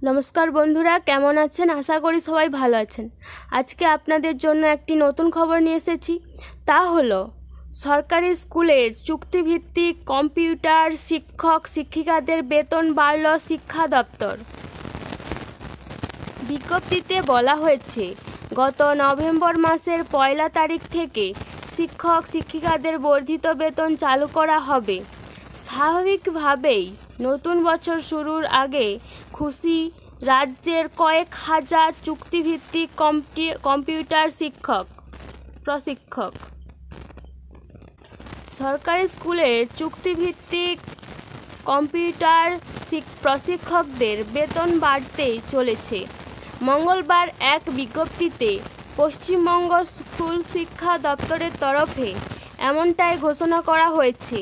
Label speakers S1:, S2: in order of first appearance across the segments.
S1: নমস্কার বন্ধুরা, কেমন আছেন? আশা করি সবাই ভালো আছেন। আজকে আপনাদের জন্য একটি নতুন খবর নিয়ে এসেছি। তা হলো সরকারি স্কুলের চুক্তিভিত্তিক কম্পিউটার শিক্ষক শিক্ষিকাদের বেতন বাড়ল শিক্ষা দপ্তর। বিজ্ঞপ্তিতে বলা হয়েছে, গত নভেম্বর মাসের 1 তারিখ থেকে শিক্ষক শিক্ষিকাদের বর্ধিত বেতন চালু করা হবে। স্বাভাবিকভাবেই নতুন বছর শুরুর আগে খুশি রাজ্যের কয়েক হাজার চুক্তিভিত্তিক কম্পিউটার প্রশিক্ষক। সরকারি স্কুলের চুক্তিভিত্তিক কম্পিউটার প্রশিক্ষকদের বেতন বাড়তে চলেছে। মঙ্গলবার এক বিজ্ঞপ্তিতে পশ্চিমবঙ্গ স্কুল শিক্ষা দপ্তরের তরফে এমনটাই ঘোষণা করা হয়েছে।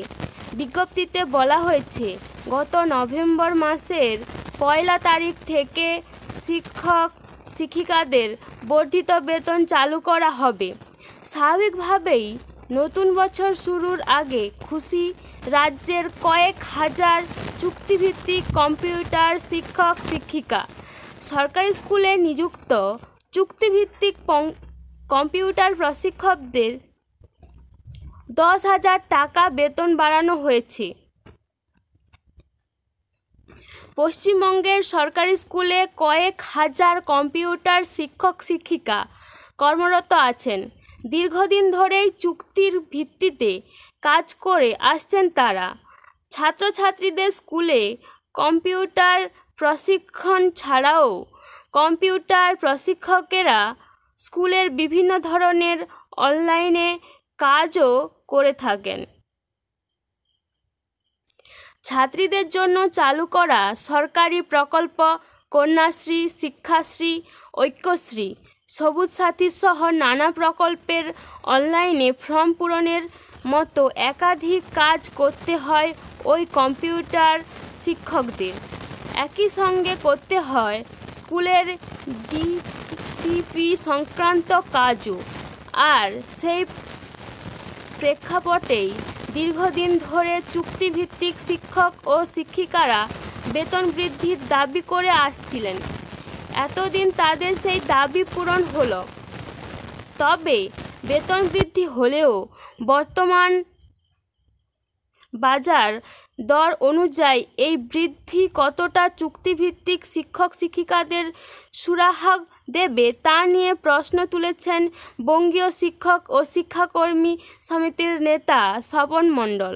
S1: বিজ্ঞপ্তিতে বলা হয়েছে, গত নভেম্বর মাসের 1 তারিখ থেকে শিক্ষক শিক্ষিকাদের বর্ধিত বেতন চালু করা হবে। স্বাভাবিকভাবেই নতুন বছর শুরুর আগে খুশি রাজ্যের কয়েক হাজার চুক্তিভিত্তিক কম্পিউটার শিক্ষক শিক্ষিকা। সরকারি স্কুলে নিযুক্ত চুক্তিভিত্তিক কম্পিউটার প্রশিক্ষকদের 10,000 টাকা বেতন বাড়ানো হয়েছে। পশ্চিমবঙ্গের সরকারি স্কুলে কয়েক হাজার কম্পিউটার শিক্ষক শিক্ষিকা কর্মরত আছেন। দীর্ঘদিন ধরেই চুক্তির ভিত্তিতে কাজ করে আসছেন তারা। ছাত্রছাত্রীদের স্কুলে কম্পিউটার প্রশিক্ষণ ছাড়াও কম্পিউটার প্রশিক্ষকেরা স্কুলের বিভিন্ন ধরনের অনলাইনে কাজও করে থাকেন। ছাত্রীদের জন্য চালু করা সরকারি প্রকল্প কন্যাশ্রী, শিক্ষাশ্রী, ঐক্যশ্রী, সবুজ সাথী সহ নানা প্রকল্পের অনলাইনে ফর্ম পূরণের মতো একাধিক কাজ করতে হয় ওই কম্পিউটার শিক্ষকদের। একই সঙ্গে করতে হয় স্কুলের ডিটিপি সংক্রান্ত কাজও। আর সেই প্রেক্ষাপটেই দীর্ঘদিন ধরে চুক্তিভিত্তিক শিক্ষক ও শিক্ষিকারা বেতন বৃদ্ধির দাবি করে আসছিলেন। এতদিন তাদের সেই দাবি পূরণ হলো। তবে বেতন বৃদ্ধি হলেও বর্তমান বাজার দর অনুযায়ী এই বৃদ্ধি কতটা চুক্তিভিত্তিক শিক্ষক শিক্ষিকাদের সুরাহা দেবে তা নিয়ে প্রশ্ন তুলেছেন বঙ্গীয় শিক্ষক ও শিক্ষাকর্মী সমিতির নেতা স্বপন মণ্ডল।